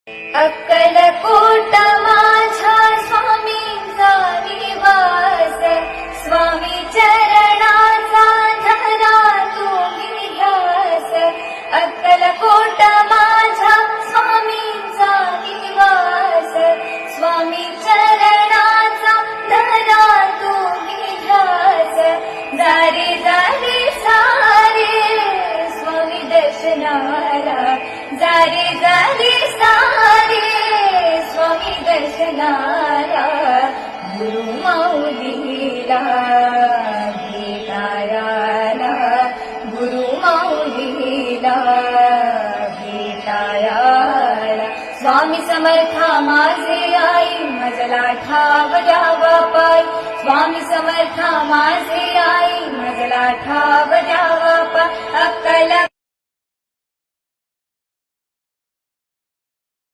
अक्कलकोट माझ्या स्वामींचा निवास, स्वामी चरणाचा धरा तुम्ही ध्यास. अक्कलकोट माझ्या स्वामींचा निवास, स्वामी चरणाचा धरा तुम्ही ध्यास. दारी दारी सारे स्वामी दर्शनाला, दारी दारी सारे स्वामी दर्शनाला. गुरु माऊलीला भेटायाला, गुरु माऊलीला भेटायाला. स्वामी समर्था माझे आई, मजला ठाव द्यावा पाय. स्वामी समर्था माझे आई, मजला ठाव द्यावा पाय. अक्कल